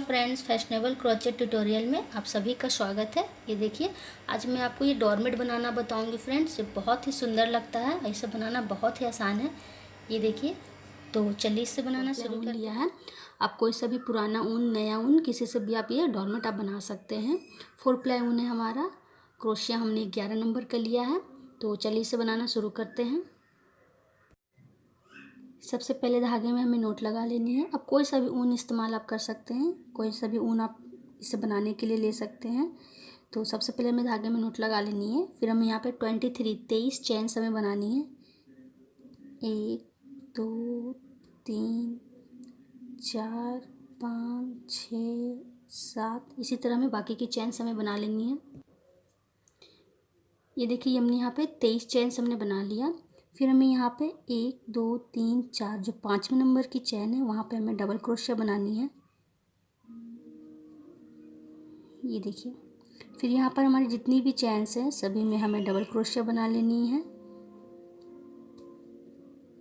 Friends, fashionable crochet tutorial में आप सभी का स्वागत है। ये देखिए, आज मैं आपको ये डोरमेट बनाना बताऊंगी फ्रेंड्स। ये बहुत ही सुंदर लगता है, इसे बनाना बहुत ही आसान है। ये देखिए, तो चलिए इससे बनाना शुरू कर लिया है। आप कोई सा भी पुराना ऊन, नया ऊन, किसी से भी आप ये डोरमेट आप बना सकते हैं। 4 प्लाई ऊन है हमारा। क्रोशिया हमने 11 नंबर का लिया है। तो चलिए इसे बनाना शुरू करते हैं। सबसे पहले धागे में हमें नोट लगा लेनी है। अब कोई सा भी ऊन इस्तेमाल आप कर सकते हैं, कोई सा भी ऊन आप इसे बनाने के लिए ले सकते हैं। तो सबसे पहले हमें धागे में नोट लगा लेनी है। फिर हमें यहाँ पे 23 चेन्स हमें बनानी है। 1 2 3 4 5 6 7, इसी तरह हमें बाकी की चेन्स हमें बना लेनी है। ये देखिए, हमने यहाँ पे 23 चेन्स हमने बना लिया। फिर हमें यहाँ पे 1 2 3 4, जो 5वें नंबर की चैन है वहाँ पे हमें डबल क्रोशिया बनानी है। ये देखिए, फिर यहाँ पर हमारी जितनी भी चैन्स हैं सभी में हमें डबल क्रोशिया बना लेनी है।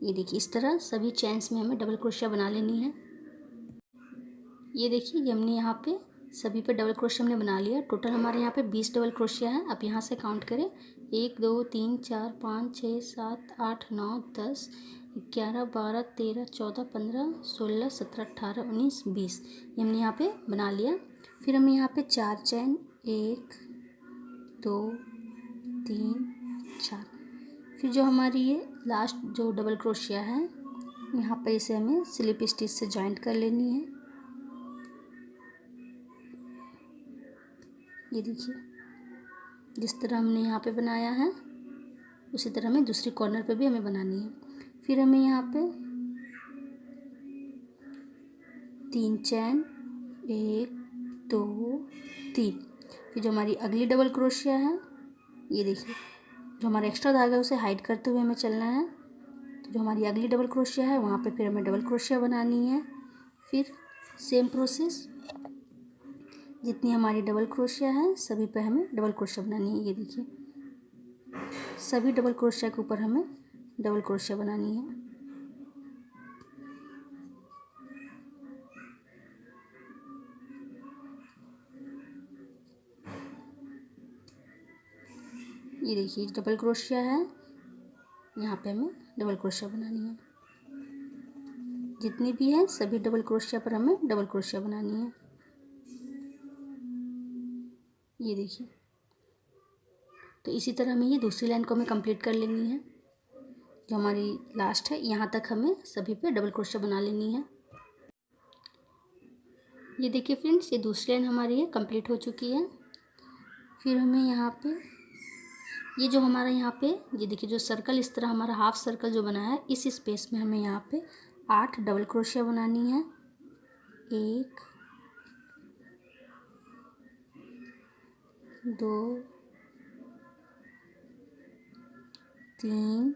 ये देखिए, इस तरह सभी चैन्स में हमें डबल क्रोशिया बना लेनी है। ये देखिए, ये हमने यहाँ पे सभी पे डबल क्रोशिया हमने बना लिया। टोटल हमारे यहाँ पे 20 डबल क्रोशिया है। आप यहाँ से काउंट करें, 1 2 3 4 5 6 7 8 9 10 11 12 13 14 15 16 17 18 19 20, ये हमने यहाँ पे बना लिया। फिर हमें यहाँ पे 4 चैन, 1 2 3 4। फिर जो हमारी ये लास्ट जो डबल क्रोशिया है, यहाँ पे इसे हमें स्लिप स्टिच से जॉइंट कर लेनी है। ये देखिए, जिस तरह हमने यहाँ पे बनाया है उसी तरह हमें दूसरी कॉर्नर पे भी हमें बनानी है। फिर हमें यहाँ पे 3 चैन, 1 2 3। फिर जो हमारी अगली डबल क्रोशिया है, ये देखिए, जो हमारा एक्स्ट्रा धागा है उसे हाइड करते हुए हमें चलना है। तो जो हमारी अगली डबल क्रोशिया है वहाँ पे फिर हमें डबल क्रोशिया बनानी है। फिर सेम प्रोसेस, जितनी हमारी डबल क्रोशिया है सभी पे हमें डबल क्रोशिया बनानी है। ये देखिए, सभी डबल क्रोशिया के ऊपर हमें डबल क्रोशिया बनानी है। ये देखिए, डबल क्रोशिया है, यहाँ पे हमें डबल क्रोशिया बनानी है। जितनी भी है सभी डबल क्रोशिया पर हमें डबल क्रोशिया बनानी है। ये देखिए, तो इसी तरह हमें ये दूसरी लाइन को हमें कंप्लीट कर लेनी है। जो हमारी लास्ट है यहाँ तक हमें सभी पे डबल क्रोशिया बना लेनी है। ये देखिए फ्रेंड्स, ये दूसरी लाइन हमारी है कंप्लीट हो चुकी है। फिर हमें यहाँ पे ये जो हमारा यहाँ पे ये देखिए, जो सर्कल इस तरह हमारा हाफ सर्कल जो बना है, इस स्पेस में हमें यहाँ पे 8 डबल क्रोशिया बनानी है। 1 2 3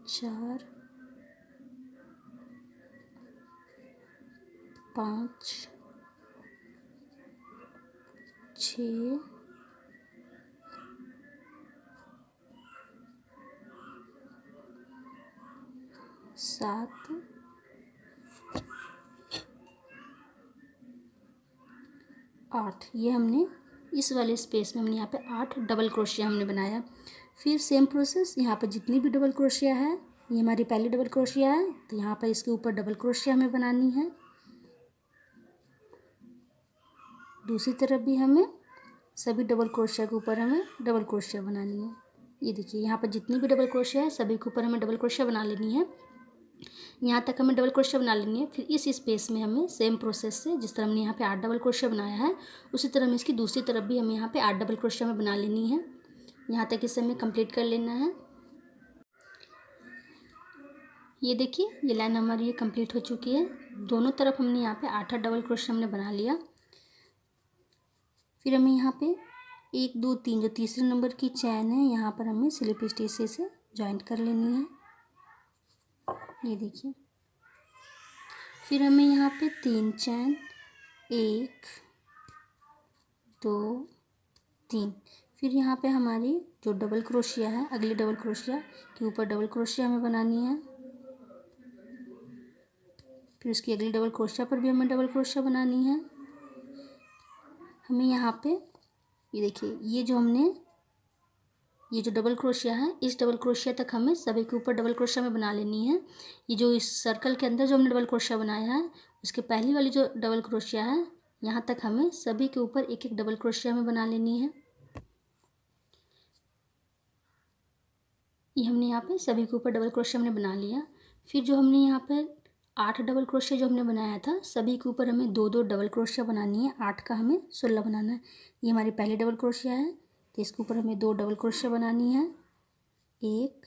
4 5 6 7 8, ये हमने इस वाले स्पेस में हमने यहाँ पे 8 डबल क्रोशिया हमने बनाया। फिर सेम प्रोसेस, यहाँ पर जितनी भी डबल क्रोशिया है, ये हमारी पहली डबल क्रोशिया है, तो यहाँ पर इसके ऊपर डबल क्रोशिया हमें बनानी है। दूसरी तरफ भी हमें सभी डबल क्रोशिया के ऊपर हमें डबल क्रोशिया बनानी है। ये देखिए, यहाँ पर जितनी भी डबल क्रोशिया है सभी के ऊपर हमें डबल क्रोशिया बना लेनी है। यहाँ तक हमें डबल क्रोशिया बना लेनी है। फिर इस स्पेस में हमें सेम प्रोसेस से, जिस तरह हमने यहाँ पे 8 डबल क्रोशिया बनाया है, उसी तरह हमें इसकी दूसरी तरफ भी हमें यहाँ पे 8 डबल क्रोशिया हमें बना लेनी है। यहाँ तक इसे हमें कंप्लीट कर लेना है। ये देखिए, ये लाइन हमारी ये कंप्लीट हो चुकी है। दोनों तरफ हमने यहाँ पे 8 डबल क्रोशिया हमने बना लिया। फिर हमें यहाँ पे 1 2 3, जो तीसरे नंबर की चैन है, यहाँ पर हमें स्लिप स्टिच से इसे जॉइंट कर लेनी है। ये देखिए, फिर हमें यहाँ पे 3 चैन, 1 2 3। फिर यहाँ पे हमारी जो डबल क्रोशिया है, अगली डबल क्रोशिया के ऊपर डबल क्रोशिया हमें बनानी है। फिर उसकी अगली डबल क्रोशिया पर भी हमें डबल क्रोशिया बनानी है। हमें यहाँ पे ये देखिए ये जो डबल क्रोशिया है, इस डबल क्रोशिया तक हमें सभी के ऊपर डबल क्रोशिया में बना लेनी है। ये जो इस सर्कल के अंदर जो हमने डबल क्रोशिया बनाया है, उसके पहली वाली जो डबल क्रोशिया है, यहाँ तक हमें सभी के ऊपर एक एक डबल क्रोशिया में बना लेनी है। ये हमने यहाँ पे सभी के ऊपर डबल क्रोशिया हमने बना लिया। फिर जो हमने यहाँ पर 8 डबल क्रोशिया जो हमने बनाया था, सभी के ऊपर हमें 2-2 डबल क्रोशिया बनानी है। 8 का हमें 16 बनाना है। ये हमारी पहली डबल क्रोशिया है, तो इसके ऊपर हमें 2 डबल क्रोशिया बनानी है, 1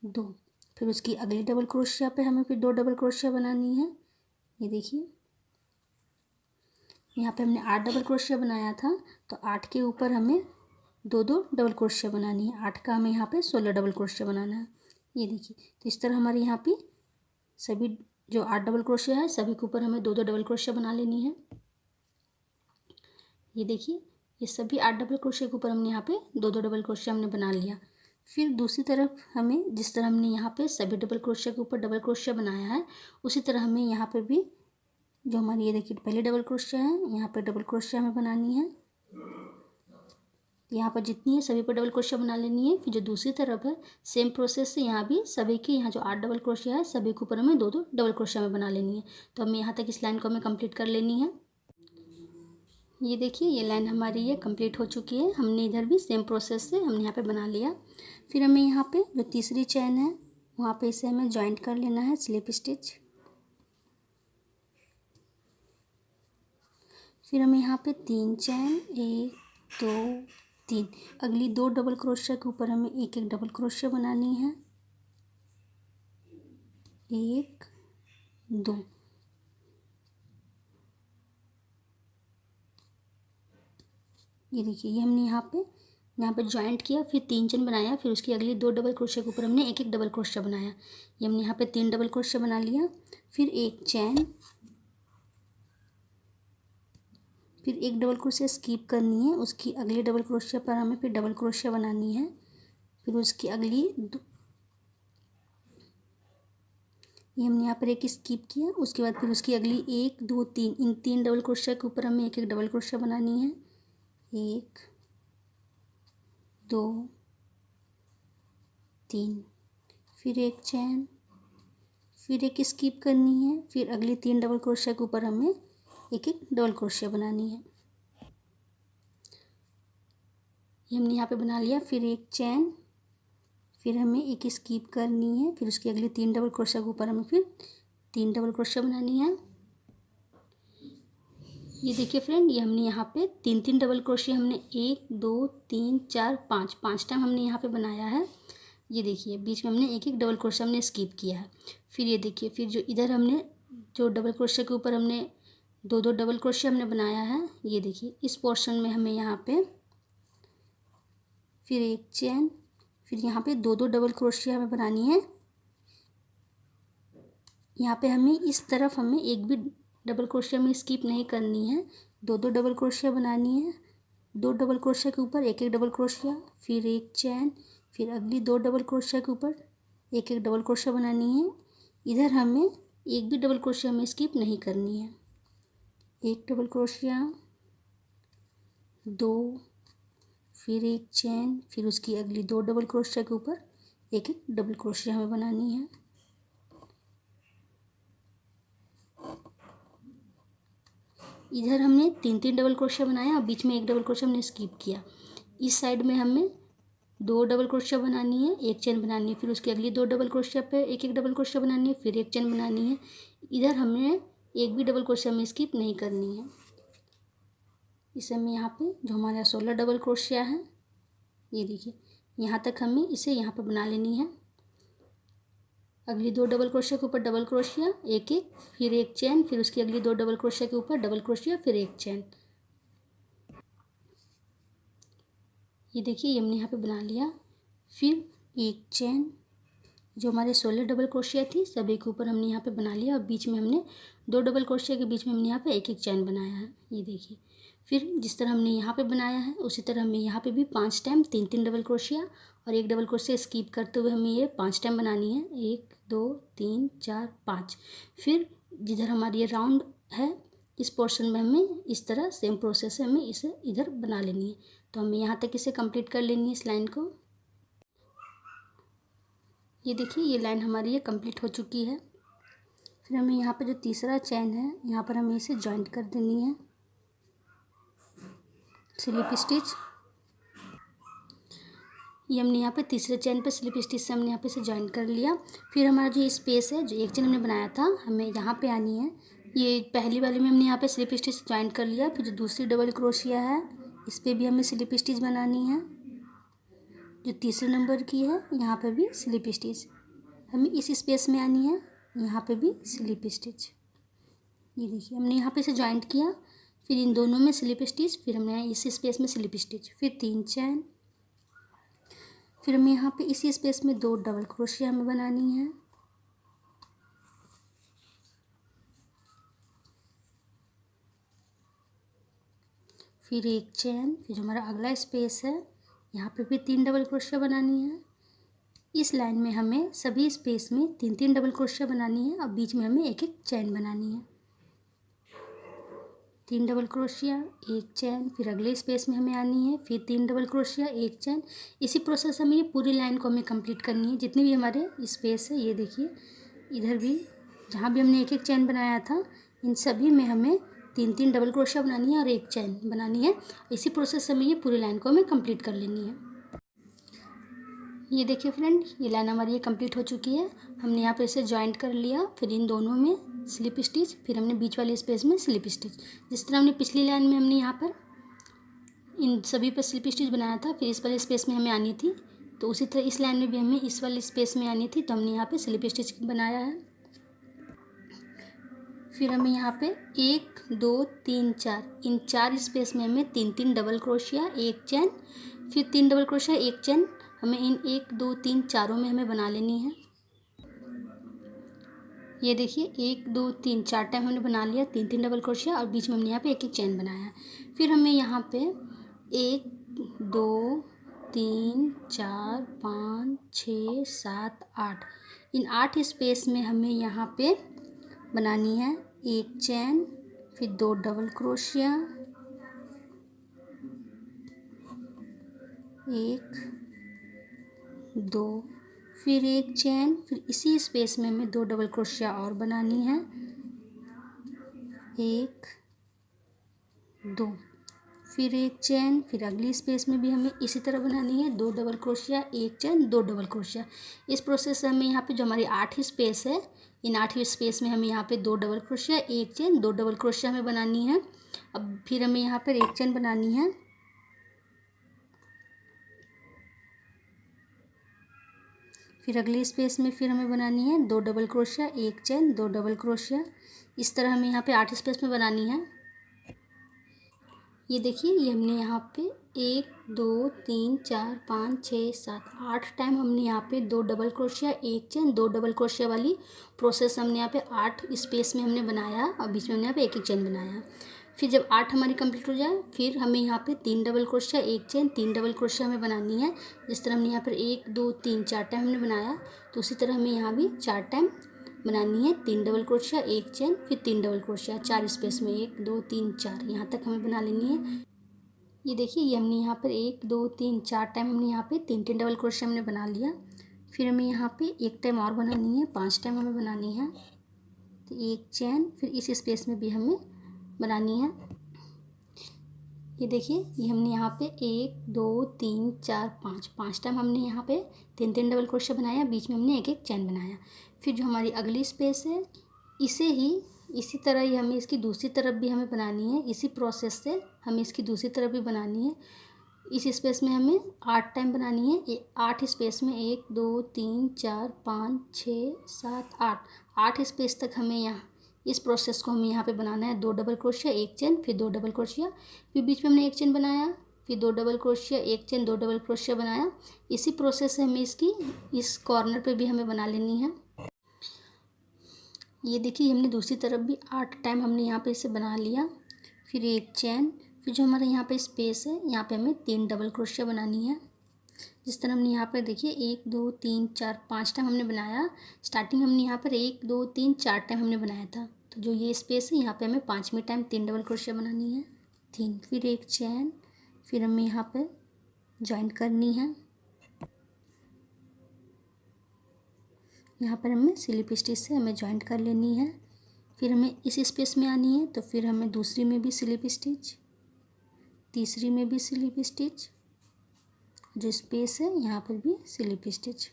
2। फिर उसकी अगली डबल क्रोशिया पे हमें फिर 2 डबल क्रोशिया बनानी है। ये देखिए यहाँ पे हमने 8 डबल क्रोशिया बनाया था, तो 8 के ऊपर हमें 2-2 डबल क्रोशिया बनानी है। 8 का हमें यहाँ पे 16 डबल क्रोशिया बनाना है। ये देखिए, तो इस तरह हमारे यहाँ पे सभी जो 8 डबल क्रोशिया है, सभी के ऊपर हमें 2-2 डबल क्रोशिया बना लेनी है। ये देखिए, ये सभी 8 डबल क्रोशिया के ऊपर हमने यहाँ पे 2-2 डबल क्रोशिया हमने बना लिया। फिर दूसरी तरफ हमें जिस तरह हमने यहाँ पे सभी डबल क्रोशिया के ऊपर डबल क्रोशिया बनाया है, उसी तरह हमें यहाँ पे भी जो हमारी ये देखिए पहली डबल क्रोशिया है, यहाँ पे डबल क्रोशिया हमें बनानी है। यहाँ पर जितनी है सभी पर डबल क्रोशिया बना लेनी है। फिर जो दूसरी तरफ है, सेम प्रोसेस से यहाँ भी सभी के यहाँ जो 8 डबल क्रोशिया है, सभी के ऊपर हमें 2-2 डबल क्रोशिया में बना लेनी है। तो हमें यहाँ तक इस लाइन को हमें कंप्लीट कर लेनी है। ये देखिए, ये लाइन हमारी ये कंप्लीट हो चुकी है। हमने इधर भी सेम प्रोसेस से हमने यहाँ पे बना लिया। फिर हमें यहाँ पे जो तीसरी चैन है, वहाँ पे इसे हमें जॉइंट कर लेना है, स्लिप स्टिच। फिर हमें यहाँ पे 3 चैन, 1 2 3, अगली 2 डबल क्रोशिया के ऊपर हमें एक एक डबल क्रोशिया बनानी है, 1 2। ये देखिए, ये हमने यहाँ पे जॉइंट किया, फिर 3 चेन बनाया, फिर उसकी अगली 2 डबल क्रोशिया के ऊपर हमने एक एक डबल क्रोशिया बनाया। ये हमने यहाँ पे 3 डबल क्रोशिया बना लिया। फिर एक चैन, फिर एक डबल क्रोशिया स्किप करनी है, उसकी अगली डबल क्रोशिया पर हमें फिर डबल क्रोशिया बनानी है। फिर उसकी अगली ये हमने यहाँ पर एक स्किप किया, उसके बाद फिर उसकी अगली 1 2 3, इन 3 डबल क्रोशिया के ऊपर हमें एक एक डबल क्रोशिया बनानी है, 1 2 3। फिर एक चैन, फिर एक स्किप करनी है, फिर अगली 3 डबल क्रोशिया के ऊपर हमें एक एक डबल क्रोशिया बनानी है। ये हमने यहाँ पे बना लिया। फिर एक चैन, फिर हमें एक स्किप करनी है, फिर उसकी अगली 3 डबल क्रोशिया के ऊपर हमें फिर 3 डबल क्रोशिया बनानी है। ये देखिए फ्रेंड, ये हमने यहाँ पे 3-3 डबल क्रोशिया हमने 1 2 3 4 5 टाइम हमने यहाँ पे बनाया है। ये देखिए, बीच में हमने एक एक डबल क्रोशिया हमने स्किप किया है। फिर ये देखिए, फिर जो इधर हमने जो डबल क्रोशिया के ऊपर हमने 2-2 डबल क्रोशिया हमने बनाया है, ये देखिए इस पोर्शन में हमें यहाँ पे फिर एक चैन, फिर यहाँ पे 2-2 डबल क्रोशिया हमें बनानी है। यहाँ पे हमें इस तरफ हमें एक भी डबल क्रोशिया में स्किप नहीं करनी है, 2-2 डबल क्रोशिया बनानी है। 2 डबल क्रोशिया के ऊपर एक एक डबल क्रोशिया, फिर एक चैन, फिर अगली 2 डबल क्रोशिया के ऊपर एक एक डबल क्रोशिया बनानी है। इधर हमें एक भी डबल क्रोशिया में स्किप नहीं करनी है। एक डबल क्रोशिया, 2, फिर एक चैन, फिर उसकी अगली 2 डबल क्रोशिया के ऊपर एक एक डबल क्रोशिया हमें बनानी है। इधर हमने 3-3 डबल क्रोशिया बनाया और बीच में एक डबल क्रोशिया हमने स्किप किया। इस साइड में हमें 2 डबल क्रोशिया बनानी है, एक चेन बनानी है, फिर उसकी अगली 2 डबल क्रोशिया पे एक एक डबल क्रोशिया बनानी है, फिर एक चेन बनानी है। इधर हमने एक भी डबल क्रोशिया में स्किप नहीं करनी है। इस समय यहाँ पे जो हमारा 16 डबल क्रोशिया है, ये देखिए यहाँ तक हमें इसे यहाँ पे बना लेनी है। अगली 2 डबल क्रोशिया के ऊपर डबल क्रोशिया एक एक, फिर एक चैन, फिर उसकी अगली 2 डबल क्रोशिया के ऊपर डबल क्रोशिया, फिर एक चैन। ये देखिए, ये हमने यहाँ पे बना लिया। फिर एक चैन, जो हमारे 16 डबल क्रोशिया थी सभी के ऊपर हमने यहाँ पे बना लिया और बीच में हमने 2 डबल क्रोशिया के बीच में हमने यहाँ पे एक एक चैन बनाया है। ये देखिए, फिर जिस तरह हमने यहाँ पे बनाया है उसी तरह हमें यहाँ पे भी 5 टाइम 3 डबल क्रोशिया और एक डबल क्रोशिया स्किप करते हुए हमें ये 5 टाइम बनानी है। 1 2 3 4 5। फिर जिधर हमारी ये राउंड है इस पोर्शन में हमें इस तरह सेम प्रोसेस है, हमें इसे इधर बना लेनी है। तो हमें यहाँ तक इसे कंप्लीट कर लेनी है इस लाइन को। ये देखिए ये लाइन हमारी ये कंप्लीट हो चुकी है। फिर हमें यहाँ पर जो तीसरा चैन है यहाँ पर हमें इसे जॉइंट कर देनी है स्लिप स्टिच। ये हमने यहाँ पे तीसरे चैन पे स्लिप स्टिच से हमने यहाँ पे इसे जॉइन कर लिया। फिर हमारा जो स्पेस है जो एक चैन हमने बनाया था हमें यहाँ पे आनी है। ये पहली वाली में हमने यहाँ पे स्लिप स्टिच जॉइन कर लिया। फिर जो दूसरी डबल क्रोशिया है इस पर भी हमें स्लिप स्टिच बनानी है। जो तीसरे नंबर की है यहाँ पर भी स्लिप स्टिच, हमें इस स्पेस में आनी है। यहाँ पे भी स्लिप स्टिच। ये देखिए हमने यहाँ पे इसे जॉइंट किया। फिर इन दोनों में स्लिप स्टिच, फिर हमने इस स्पेस में स्लिप स्टिच, फिर 3 चैन। फिर हमें यहाँ पे इसी स्पेस में 2 डबल क्रोशिया हमें बनानी है। फिर 1 चैन। फिर जो हमारा अगला स्पेस है यहाँ पे भी 3 डबल क्रोशिया बनानी है। इस लाइन में हमें सभी स्पेस में 3 डबल क्रोशिया बनानी है और बीच में हमें एक चैन बनानी है। 3 डबल क्रोशिया 1 चैन। फिर अगले स्पेस में हमें आनी है, फिर 3 डबल क्रोशिया 1 चैन। इसी प्रोसेस हमें ये पूरी लाइन को हमें कंप्लीट करनी है जितनी भी हमारे स्पेस है। ये देखिए इधर भी जहाँ भी हमने एक चैन बनाया था इन सभी में हमें 3 डबल क्रोशिया बनानी है और 1 चैन बनानी है। इसी प्रोसेस से हमें ये पूरी लाइन को हमें कंप्लीट कर लेनी है। ये देखिए फ्रेंड ये लाइन हमारी ये कंप्लीट हो चुकी है। हमने यहाँ पे इसे जॉइंट कर लिया। फिर इन दोनों में स्लिप स्टिच, फिर हमने बीच वाले स्पेस में स्लिप स्टिच। जिस तरह हमने पिछली लाइन में हमने यहाँ पर इन सभी पर स्लिप स्टिच बनाया था, फिर इस वाले स्पेस में हमें आनी थी, तो उसी तरह इस लाइन में भी हमें इस वाले स्पेस में आनी थी, तो हमने यहाँ पर स्लिप स्टिच बनाया है। फिर हमें यहाँ पे 1 2 3 4 इन 4 स्पेस में हमें 3 डबल क्रोशिया 1 चैन, फिर 3 डबल क्रोशिया 1 चैन हमें इन 1 2 3 चारों में हमें बना लेनी है। ये देखिए 1 2 3 4 टाइम हमने बना लिया 3 डबल क्रोशिया और बीच में हमने यहाँ पे एक चैन बनाया। फिर हमें यहाँ पे 1 2 3 4 5 6 7 8 इन 8 स्पेस में हमें यहाँ पे बनानी है 1 चैन, फिर 2 डबल क्रोशिया 1 2, फिर 1 चैन, फिर इसी स्पेस में हमें 2 डबल क्रोशिया और बनानी है 1 2, फिर 1 चैन, फिर अगली स्पेस में भी हमें इसी तरह बनानी है 2 डबल क्रोशिया 1 चैन 2 डबल क्रोशिया। इस प्रोसेस से हमें यहाँ पे जो हमारी 8 स्पेस है इन 8 स्पेस में हमें यहाँ पे 2 डबल क्रोशिया 1 चैन 2 डबल क्रोशिया हमें बनानी है। अब फिर हमें यहाँ पर 1 चैन बनानी है। फिर अगले स्पेस में फिर हमें बनानी है 2 डबल क्रोशिया 1 चैन 2 डबल क्रोशिया। इस तरह हमें यहाँ पे 8 स्पेस में बनानी है। ये देखिए ये हमने यहाँ पे 1 2 3 4 5 6 7 8 टाइम हमने यहाँ पे 2 डबल क्रोशिया 1 चैन 2 डबल क्रोशिया वाली प्रोसेस हमने यहाँ पे 8 स्पेस में हमने बनाया और बीच में हमने यहाँ पे एक चैन बनाया। फिर जब 8 हमारी कंप्लीट हो जाए फिर हमें यहाँ पे 3 डबल क्रोशिया 1 चैन 3 डबल क्रोशिया हमें बनानी है। जिस तरह हमने यहाँ पर 1 2 3 4 टाइम हमने बनाया तो उसी तरह हमें यहाँ भी 4 टाइम बनानी है 3 डबल क्रोशिया 1 चैन फिर 3 डबल क्रोशिया 4 स्पेस में 1 2 3 4 यहाँ तक हमें बना लेनी है। ये देखिए ये हमने यहाँ पर 1 2 3 4 टाइम हमने यहाँ पे 3 डबल क्रोशिया हमने बना लिया। फिर हमें यहाँ पे 1 टाइम और बनानी है 5 टाइम हमें बनानी है तो 1 चैन, फिर इस स्पेस में भी हमें बनानी है। ये देखिए ये हमने यहाँ पे 1 2 3 4 5 टाइम हमने यहाँ पे 3 डबल क्रोशिया बनाया, बीच में हमने एक चैन बनाया। फिर जो हमारी अगली स्पेस है इसी तरह ही हमें इसकी दूसरी तरफ भी हमें बनानी है। इसी प्रोसेस से हमें इसकी दूसरी तरफ भी बनानी है। इस स्पेस में हमें 8 टाइम बनानी है। 8 स्पेस में 1 2 3 4 5 6 7 8 स्पेस तक हमें यहाँ इस प्रोसेस को हमें यहाँ पे बनाना है। 2 डबल क्रोशिया 1 चैन फिर 2 डबल क्रोशिया, फिर बीच में हमने 1 चैन बनाया, फिर 2 डबल क्रोशिया 1 चैन 2 डबल क्रोशिया बनाया। इसी प्रोसेस से हमें इसकी इस कॉर्नर पे भी हमें बना लेनी है। ये देखिए हमने दूसरी तरफ भी 8 टाइम हमने यहाँ पे इसे बना लिया। फिर 1 चैन, फिर जो हमारा यहाँ पे स्पेस है, यहाँ पे हमें 3 डबल क्रोशिया बनानी है। जिस तरह हमने यहाँ पर देखिए 1 2 3 4 5 टाइम हमने बनाया। स्टार्टिंग हमने यहाँ पर 1 2 3 4 टाइम हमने बनाया था। तो जो ये स्पेस है यहाँ पे हमें 5वें टाइम 3 डबल क्रोशिया बनानी है। 3, फिर एक चैन, फिर हमें यहाँ पे जॉइंट करनी है। यहाँ पर हमें स्लिप स्टिच से हमें जॉइंट कर लेनी है। फिर हमें इस स्पेस में आनी है, तो फिर हमें दूसरी में भी स्लिप स्टिच, तीसरी में भी स्लिप स्टिच, जो स्पेस है यहाँ पर भी स्लिप स्टिच।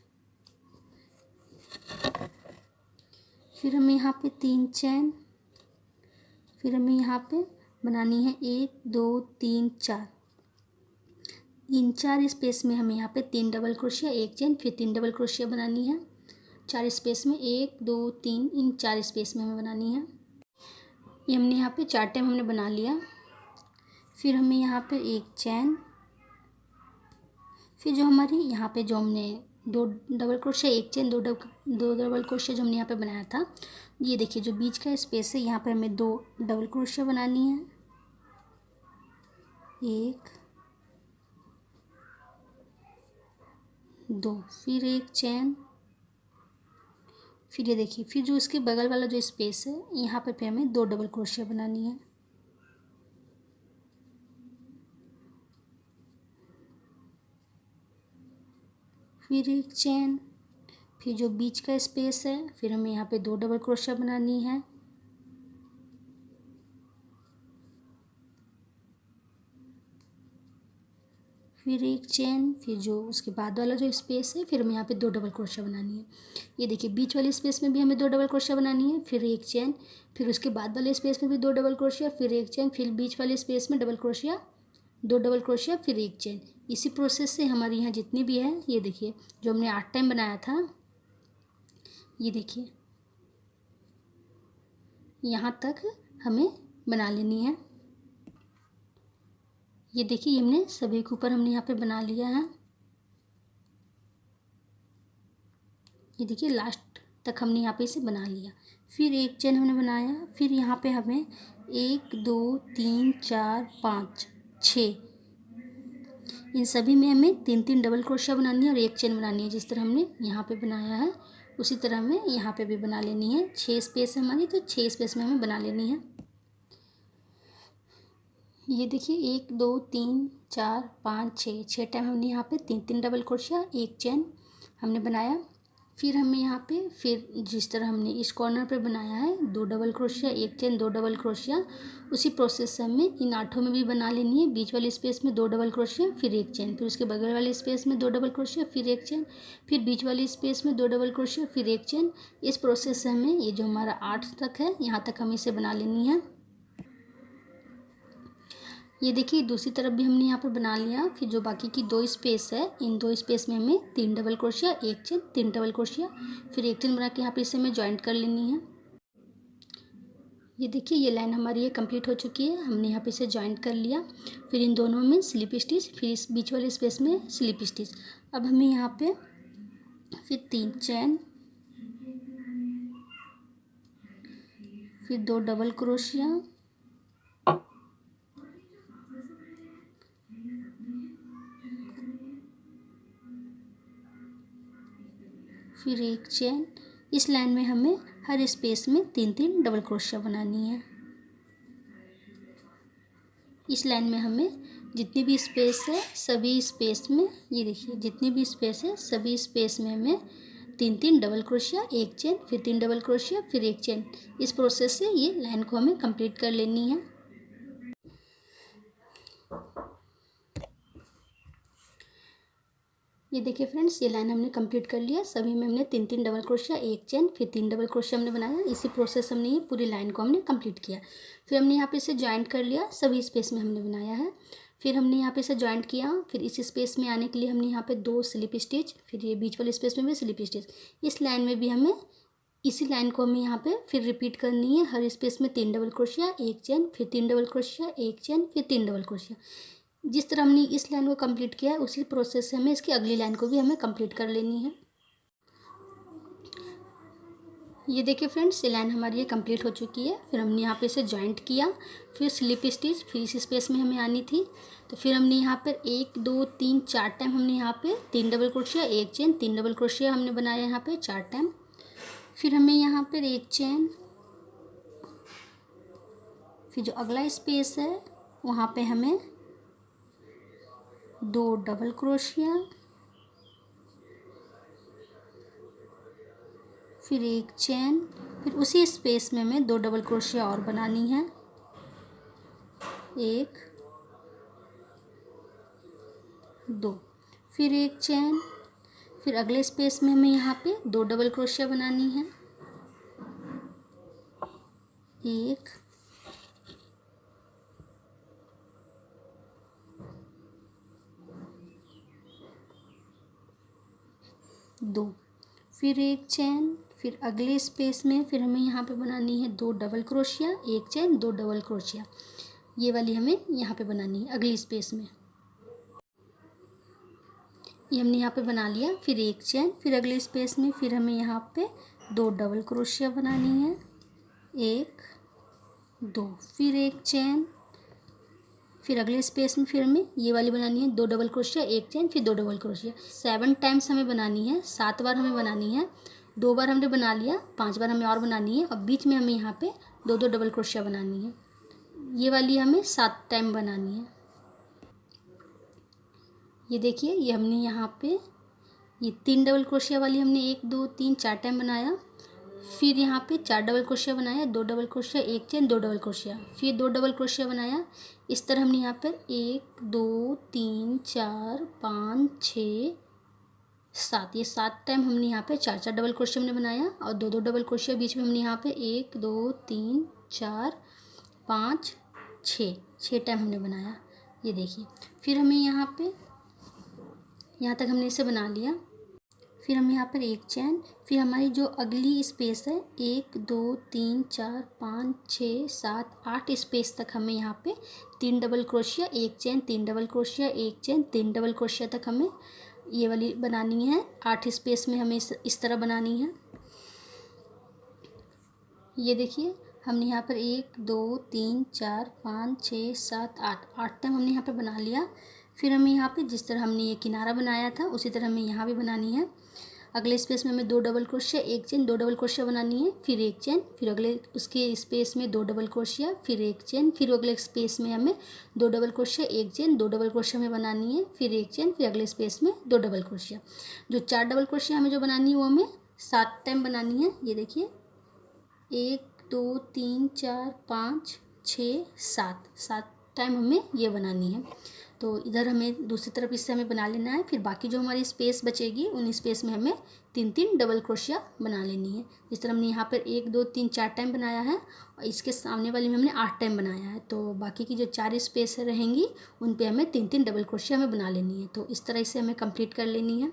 फिर हमें यहाँ पे 3 चैन, फिर हमें यहाँ पे बनानी है 1 2 3 4। इन 4 स्पेस में हमें यहाँ पे 3 डबल क्रोशिया, एक चैन, फिर 3 डबल क्रोशिया बनानी है। 4 स्पेस में 1 2 3, इन 4 स्पेस में हमें बनानी है। ये हमने यहाँ पे 4 टाइम हमने बना लिया। फिर हमें यहाँ पे एक चैन, फिर जो हमारी यहाँ पे जो हमने 2 डबल क्रोशिया, एक चैन, 2 डबल क्रोशिया जो हमने यहाँ पे बनाया था, ये देखिए जो बीच का स्पेस है यहाँ पे हमें 2 डबल क्रोशिया बनानी है। 1 2, फिर एक चैन, फिर ये देखिए फिर जो इसके बगल वाला जो स्पेस है यहाँ पे हमें 2 डबल क्रोशिया बनानी है। फिर एक चैन, फिर जो बीच का स्पेस है फिर हमें यहाँ पे 2 डबल क्रोशिया बनानी है। फिर एक चैन, फिर जो उसके बाद वाला जो स्पेस है फिर हमें यहाँ पे 2 डबल क्रोशिया बनानी है। ये देखिए बीच वाले स्पेस में भी हमें 2 डबल क्रोशिया बनानी है, फिर एक चैन, फिर उसके बाद वाले स्पेस में भी 2 डबल क्रोशिया, फिर एक चैन, फिर बीच वाले स्पेस में डबल क्रोशिया, 2 डबल क्रोशिया, फिर एक चैन। इसी प्रोसेस से हमारे यहाँ जितनी भी है, ये देखिए जो हमने 8 टाइम बनाया था, ये देखिए यहाँ तक हमें बना लेनी है। ये देखिए हमने सभी के ऊपर हमने यहाँ पे बना लिया है। ये देखिए लास्ट तक हमने यहाँ पे इसे बना लिया। फिर एक चैन हमने बनाया, फिर यहाँ पे हमें 1 2 3 4 5 6, इन सभी में हमें 3 डबल क्रोशिया बनानी है और एक चैन बनानी है। जिस तरह हमने यहाँ पे बनाया है उसी तरह हमें यहाँ पे भी बना लेनी है। 6 स्पेस है हमारी, तो 6 स्पेस में हमें बना लेनी है। ये देखिए 1 2 3 4 5 6 टाइम हमने यहाँ पे 3 डबल क्रोशिया, एक चैन हमने बनाया। फिर हमें यहाँ पे फिर जिस तरह हमने इस कॉर्नर पे बनाया है 2 डबल क्रोशिया, एक चैन, 2 डबल क्रोशिया, उसी प्रोसेस से हमें इन 8 में भी बना लेनी है। बीच वाले स्पेस में 2 डबल क्रोशिया, फिर एक चैन, फिर उसके बगल वाले स्पेस में 2 डबल क्रोशिया, फिर एक चैन, फिर बीच वाले स्पेस में 2 डबल क्रोशिया, फिर एक चैन। इस प्रोसेस से हमें ये जो हमारा 8 तक है यहाँ तक हमें इसे बना लेनी है। ये देखिए दूसरी तरफ भी हमने यहाँ पर बना लिया। फिर जो बाकी की 2 स्पेस है, इन 2 स्पेस में हमें 3 डबल क्रोशिया, एक चैन, 3 डबल क्रोशिया, फिर एक चैन बना के यहाँ पे इसे हमें जॉइंट कर लेनी है। ये देखिए ये लाइन हमारी ये कंप्लीट हो चुकी है। हमने यहाँ पे इसे जॉइंट कर लिया। फिर इन दोनों में स्लिप स्टिच, फिर इस बीच वाले स्पेस में स्लिप स्टिच। अब हमें यहाँ पे फिर 3 चैन, फिर 2 डबल क्रोशिया, फिर एक चैन। इस लाइन में हमें हर स्पेस में 3 डबल क्रोशिया बनानी है। इस लाइन में हमें जितनी भी स्पेस है सभी स्पेस में, ये देखिए जितनी भी स्पेस है सभी स्पेस में हमें 3 डबल क्रोशिया, एक चैन, फिर 3 डबल क्रोशिया, फिर एक चैन। इस प्रोसेस से ये लाइन को हमें कंप्लीट कर लेनी है। ये देखिए फ्रेंड्स ये लाइन हमने कंप्लीट कर लिया। सभी में हमने 3 डबल क्रोशिया, एक चैन, फिर 3 डबल क्रोशिया हमने बनाया। इसी प्रोसेस हमने ये पूरी लाइन को हमने कंप्लीट किया। फिर हमने यहाँ पे इसे जॉइंट कर लिया, सभी स्पेस में हमने बनाया है। फिर हमने यहाँ पे इसे जॉइंट किया। फिर इस स्पेस में आने के लिए हमने यहाँ पे 2 स्लिप स्टिच, फिर ये बीच वाले स्पेस में भी स्लिप स्टिच। इस लाइन में भी हमें इसी लाइन को हमें यहाँ पे फिर रिपीट करनी है। हर स्पेस में 3 डबल क्रोशिया, एक चैन, फिर 3 डबल क्रोशिया, एक चैन, फिर 3 डबल क्रोशिया। जिस तरह हमने इस लाइन को कंप्लीट किया है उसी प्रोसेस से हमें इसकी अगली लाइन को भी हमें कंप्लीट कर लेनी है। ये देखिए फ्रेंड्स, ये लाइन हमारी ये कंप्लीट हो चुकी है। फिर हमने यहाँ पे इसे जॉइंट किया, फिर स्लिप स्टिच, फिर इस स्पेस में हमें आनी थी। तो फिर हमने यहाँ पर 1 2 3 4 टाइम हमने यहाँ पे 3 double crochet, 1 chain, 3 double crochet हमने बनाया यहाँ पे 4 टाइम। फिर हमें यहाँ पर 1 चेन, फिर जो अगला स्पेस है वहाँ पे हमें 2 डबल क्रोशिया, फिर 1 चेन, फिर उसी स्पेस में हमें 2 डबल क्रोशिया और बनानी है, 1 2, फिर 1 चेन, फिर अगले स्पेस में हमें यहाँ पे 2 डबल क्रोशिया बनानी है, 1 2, फिर 1 चेन, फिर अगले स्पेस में फिर हमें यहाँ पे बनानी है 2 double crochet, 1 chain, 2 double crochet. ये वाली हमें यहाँ पे बनानी है अगली स्पेस में। ये हमने यहाँ पे बना लिया। फिर 1 चेन, फिर अगले स्पेस में फिर हमें यहाँ पे 2 डबल क्रोशिया बनानी है, 1 2, फिर 1 चेन, फिर अगले स्पेस में फिर हमें ये वाली बनानी है 2 डबल क्रोशिया, 1 चेन, फिर 2 डबल क्रोशिया। 7 टाइम्स हमें बनानी है, 7 बार हमें बनानी है। 2 बार हमने बना लिया, 5 बार हमें और बनानी है और बीच में हमें यहाँ पे 2 डबल क्रोशिया बनानी है। ये वाली हमें 7 टाइम बनानी है। ये देखिए, ये हमने यहाँ पे ये 3 डबल क्रोशिया वाली हमने 1 2 3 4 टाइम बनाया। फिर यहाँ पे 4 डबल क्रोशिया बनाया, 2 double crochet, 1 chain, 2 double crochet, फिर 2 डबल क्रोशिया बनाया। इस तरह हमने यहाँ पर 1 2 3 4 5 6 7, ये 7 टाइम हमने यहाँ पे 4 डबल क्रोशिया हमने बनाया और 2 डबल क्रोशिया बीच में हमने यहाँ पे 1 2 3 4 5 6 टाइम हमने बनाया। ये देखिए, फिर हमें यहाँ पे यहाँ तक हमने इसे बना लिया। फिर हम यहाँ पर 1 चैन, फिर हमारी जो अगली स्पेस है 1 2 3 4 5 6 7 8 स्पेस तक हमें यहाँ पे 3 डबल क्रोशिया, 1 चैन, 3 डबल क्रोशिया, 1 चैन, 3 डबल क्रोशिया तक हमें ये वाली बनानी है। 8 स्पेस में हमें इस तरह बनानी है। ये देखिए, हमने यहाँ पर 1 2 3 4 5 6 7 8 टाइम हमने यहाँ पे बना लिया। फिर हमें यहाँ पे जिस तरह हमने ये किनारा बनाया था उसी तरह हमें यहाँ भी बनानी है। अगले स्पेस में हमें 2 double crochet, 1 chain, 2 double crochet बनानी है, फिर 1 चेन, फिर अगले उसके स्पेस में 2 डबल क्रोशिया, फिर 1 चेन, फिर अगले स्पेस में हमें 2 double crochet, 1 chain, 2 double crochet हमें बनानी है, फिर 1 चेन, फिर अगले स्पेस में 2 डबल क्रोशिया। जो 4 डबल क्रोशिया हमें जो बनानी है वो हमें 7 टाइम बनानी है। ये देखिए, 1 2 3 4 5 6 7 टाइम हमें ये बनानी है। तो इधर हमें दूसरी तरफ इससे हमें बना लेना है। फिर बाकी जो हमारी स्पेस बचेगी उन स्पेस में हमें 3 डबल क्रोशिया बना लेनी है। इस तरह हमने यहाँ पर 1 2 3 4 टाइम बनाया है और इसके सामने वाली में हमने 8 टाइम बनाया है। तो बाकी की जो 4 स्पेस रहेंगी उन पर हमें 3 डबल क्रोशिया हमें बना लेनी है। तो इस तरह से हमें कंप्लीट कर लेनी है।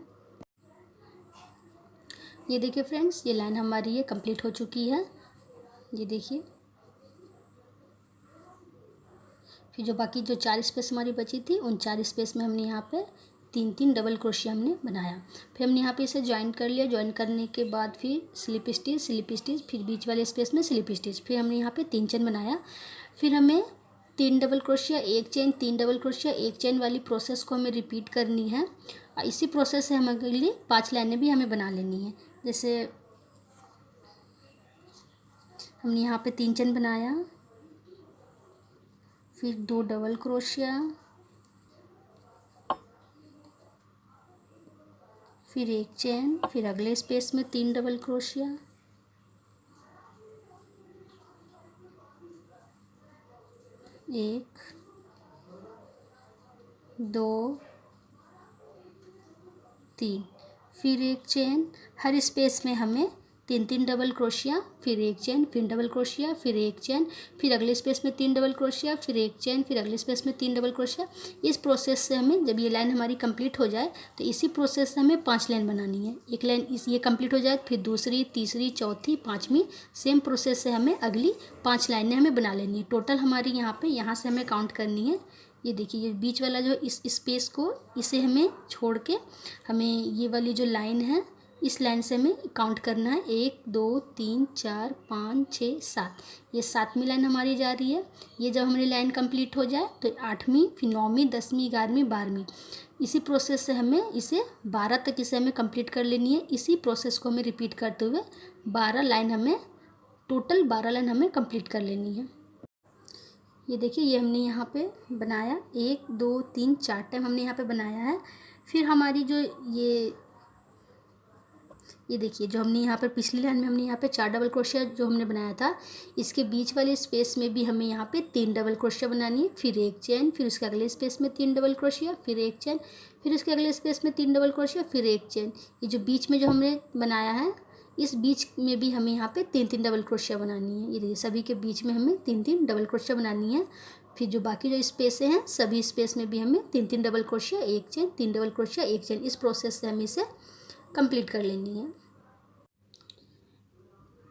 ये देखिए फ्रेंड्स, ये लाइन हमारी ये कंप्लीट हो चुकी है। ये देखिए, फिर जो बाकी जो 4 स्पेस हमारी बची थी उन 4 स्पेस में हमने यहाँ पे 3 डबल क्रोशिया हमने बनाया। फिर हमने यहाँ पे इसे ज्वाइन कर लिया। ज्वाइन करने के बाद फिर स्लिप स्टिच, फिर बीच वाले स्पेस में स्लिप स्टिच, फिर हमने यहाँ पे 3 चेन बनाया। फिर हमें 3 double crochet, 1 chain, 3 double crochet, 1 chain वाली प्रोसेस को हमें रिपीट करनी है। इसी प्रोसेस से हम अगली 5 लाइनें भी हमें बना लेनी है। जैसे हमने यहाँ पे 3 चेन बनाया, फिर 2 डबल क्रोशिया, फिर 1 चेन, फिर अगले स्पेस में 3 डबल क्रोशिया, 1 2 3, फिर 1 चेन। हर स्पेस में हमें 3 डबल क्रोशिया, फिर 1 चेन, फिर डबल क्रोशिया, फिर 1 चेन, फिर अगले स्पेस में 3 डबल क्रोशिया, फिर 1 चेन, फिर अगले स्पेस में 3 डबल क्रोशिया। इस प्रोसेस से हमें जब ये लाइन हमारी कंप्लीट हो जाए तो इसी प्रोसेस से हमें 5 लाइन बनानी है। एक लाइन ये कंप्लीट हो जाए, फिर दूसरी, तीसरी, चौथी, 5वीं सेम प्रोसेस से हमें अगली 5 लाइनें हमें बना लेनी है। टोटल हमारी यहाँ से हमें काउंट करनी है। ये देखिए, ये बीच वाला जो इस स्पेस को इसे हमें छोड़ के हमें ये वाली जो लाइन है इस लाइन से हमें काउंट करना है 1 2 3 4 5 6 7। ये 7वीं लाइन हमारी जा रही है। ये जब हमारी लाइन कंप्लीट हो जाए तो 8वीं, फिर 9वीं, 10वीं, 11वीं, 12वीं, इसी प्रोसेस से हमें इसे 12 तक इसे हमें कंप्लीट कर लेनी है। इसी प्रोसेस को हमें रिपीट करते हुए 12 लाइन हमें टोटल 12 लाइन हमें कंप्लीट कर लेनी है। ये देखिए, ये हमने यहाँ पे बनाया 1 2 3 4 टाइम हमने यहाँ पे बनाया है। फिर हमारी जो ये देखिए, जो हमने यहाँ पर पिछली लाइन में हमने यहाँ पे 4 डबल क्रोशिया जो हमने बनाया था, इसके बीच वाले स्पेस में भी हमें यहाँ पे 3 डबल क्रोशिया बनानी है, फिर एक चेन, फिर उसके अगले स्पेस में 3 डबल क्रोशिया, फिर एक चेन, फिर उसके अगले स्पेस में 3 डबल क्रोशिया, फिर एक चेन। ये जो बीच में जो हमने बनाया है, इस बीच में भी हमें यहाँ पे 3-3 डबल क्रोशिया बनानी है। ये देखिए, सभी के बीच में हमें 3-3 डबल क्रोशिया बनानी है। फिर जो बाकी जो स्पेस हैं, सभी स्पेस में भी हमें 3-3 डबल क्रोशिया, एक चेन, 3 डबल क्रोशिया, एक चेन, इस प्रोसेस से हमें इसे कंप्लीट कर लेनी है।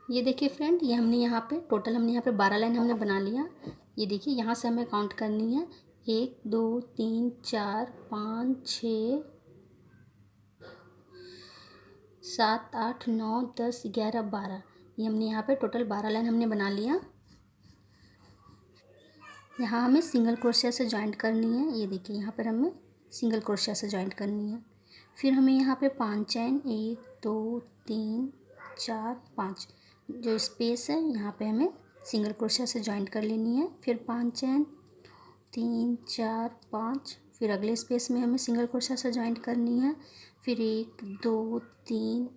ये देखिए फ्रेंड, ये हमने यहाँ पे टोटल हमने यहाँ पे 12 लाइन हमने बना लिया। ये देखिए, यहाँ से हमें काउंट करनी है 1 2 3 4 5 6 7 8 9 10 11 12। ये हमने यहाँ पे टोटल 12 लाइन हमने बना लिया। यहाँ हमें सिंगल क्रोशिया से जॉइंट करनी है। ये देखिए, यहाँ पर हमें सिंगल क्रोशिया से जॉइंट करनी है। फिर हमें यहाँ पे 5 चैन 1 2 3 4 5 जो स्पेस है, यहाँ पे हमें सिंगल क्रोशिया से जॉइंट कर लेनी है। फिर 5 चैन 3 4 5, फिर अगले स्पेस में हमें सिंगल क्रोशिया से जॉइंट करनी है। फिर 1 2 3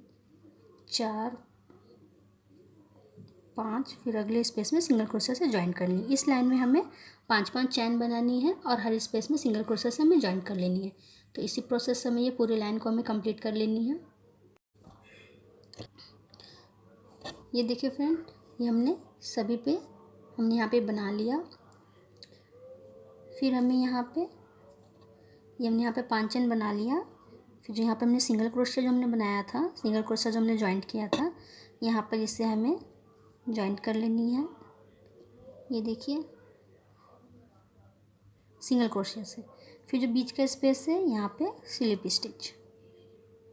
4 5, फिर अगले स्पेस में सिंगल क्रोशिया से जॉइन करनी है। इस लाइन में हमें 5-5 चैन बनानी है और हर स्पेस में सिंगल क्रोशिया से हमें जॉइन कर लेनी है। तो इसी प्रोसेस से हमें ये पूरी लाइन को हमें कंप्लीट कर लेनी है। ये देखिए फ्रेंड, ये हमने सभी पे हमने यहाँ पे बना लिया। फिर हमें यहाँ पे ये हमने यहाँ पे 5 चैन बना लिया। फिर जो यहाँ पे हमने सिंगल क्रोशिया जो हमने बनाया था, सिंगल क्रोशिया जो हमने जॉइंट किया था, यहाँ पर इसे हमें जॉइंट कर लेनी है। ये देखिए, सिंगल क्रोशिया से। फिर जो बीच का स्पेस है, यहाँ पे स्लिप स्टिच।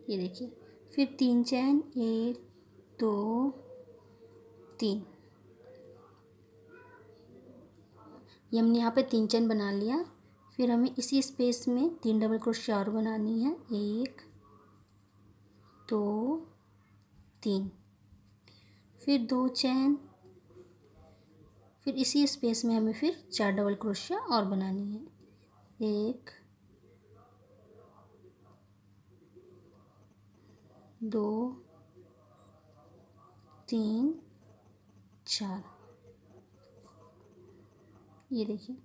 ये देखिए, फिर 3 चैन 1 2 3, ये हमने यहाँ पे 3 चैन बना लिया। फिर हमें इसी स्पेस में 3 डबल क्रोशिया और बनानी है, 1 2 3, फिर 2 चैन, फिर इसी स्पेस में हमें फिर 4 डबल क्रोशिया और बनानी है, 1 2 3 4। ये देखिए,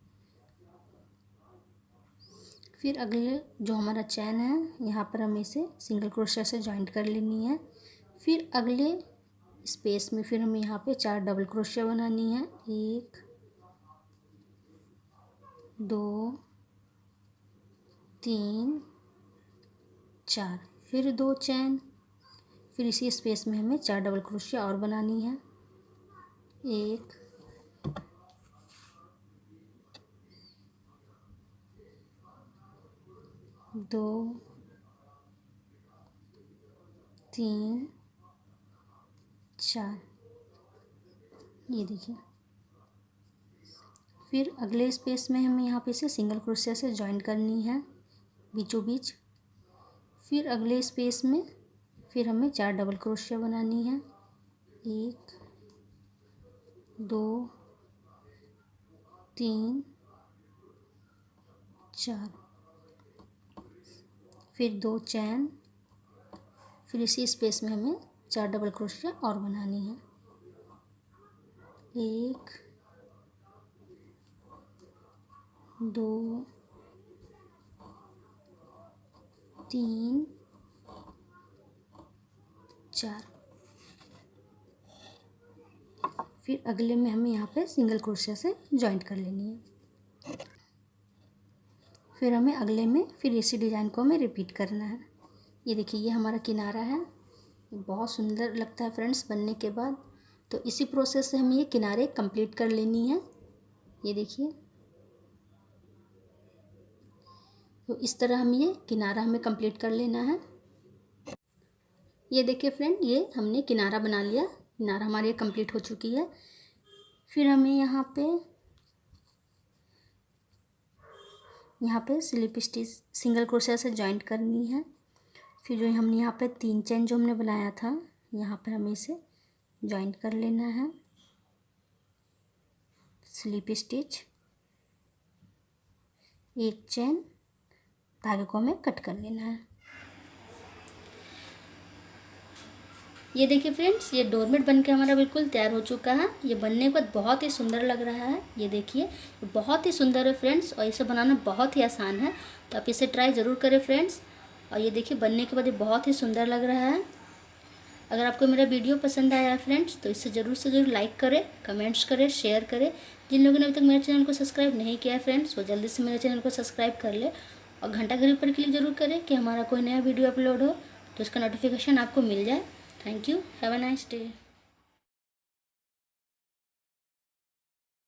फिर अगले जो हमारा चैन है, यहाँ पर हमें इसे सिंगल क्रोशिया से जॉइंट कर लेनी है। फिर अगले स्पेस में फिर हमें यहाँ पे 4 डबल क्रोशिया बनानी है, 1 2 3 4, फिर 2 चैन, फिर इसी स्पेस में हमें 4 डबल क्रोशिया और बनानी है, 1 2 3 4। ये देखिए, फिर अगले स्पेस में हमें यहाँ पे इसे सिंगल क्रोशिया से जॉइंट करनी है बीचों बीच। फिर अगले स्पेस में फिर हमें 4 डबल क्रोशिया बनानी है, 1 2 3 4, फिर 2 चैन, फिर इसी स्पेस में हमें 4 डबल क्रोशिया और बनानी है, 1 2 3 4। फिर अगले में हमें यहाँ पे सिंगल क्रोशिया से जॉइंट कर लेनी है। फिर हमें अगले में फिर इसी डिज़ाइन को हमें रिपीट करना है। ये देखिए, ये हमारा किनारा है, बहुत सुंदर लगता है फ्रेंड्स बनने के बाद। तो इसी प्रोसेस से हमें ये किनारे कंप्लीट कर लेनी है। ये देखिए, तो इस तरह हम ये किनारा हमें कंप्लीट कर लेना है। ये देखिए फ्रेंड, ये हमने किनारा बना लिया। किनारा हमारी ये कंप्लीट हो चुकी है। फिर हमें यहाँ pay slip stitch single crochet से जॉइंट करनी है। फिर जो हमने यहाँ पे 3 चेन जो हमने बनाया था, यहाँ पर हमें इसे जॉइंट कर लेना है। स्लिप स्टिच, 1 चेन, धागे को हमें कट कर लेना है। ये देखिए फ्रेंड्स, ये डोरमेट बनके हमारा बिल्कुल तैयार हो चुका है। ये बनने के बाद बहुत ही सुंदर लग रहा है। ये देखिए, बहुत ही सुंदर है फ्रेंड्स, और इसे बनाना बहुत ही आसान है। तो आप इसे ट्राई ज़रूर करें फ्रेंड्स। और ये देखिए, बनने के बाद ये बहुत ही सुंदर लग रहा है। अगर आपको मेरा वीडियो पसंद आया है फ्रेंड्स, तो इसे ज़रूर से ज़रूर लाइक करें, कमेंट्स करें, शेयर करें। जिन लोगों ने अभी तक मेरे चैनल को सब्सक्राइब नहीं किया है फ्रेंड्स, वो जल्दी से मेरे चैनल को सब्सक्राइब कर ले और घंटा घड़ी पर क्लिक जरूर करें कि हमारा कोई नया वीडियो अपलोड हो तो उसका नोटिफिकेशन आपको मिल जाए। Thank you. Have a nice day.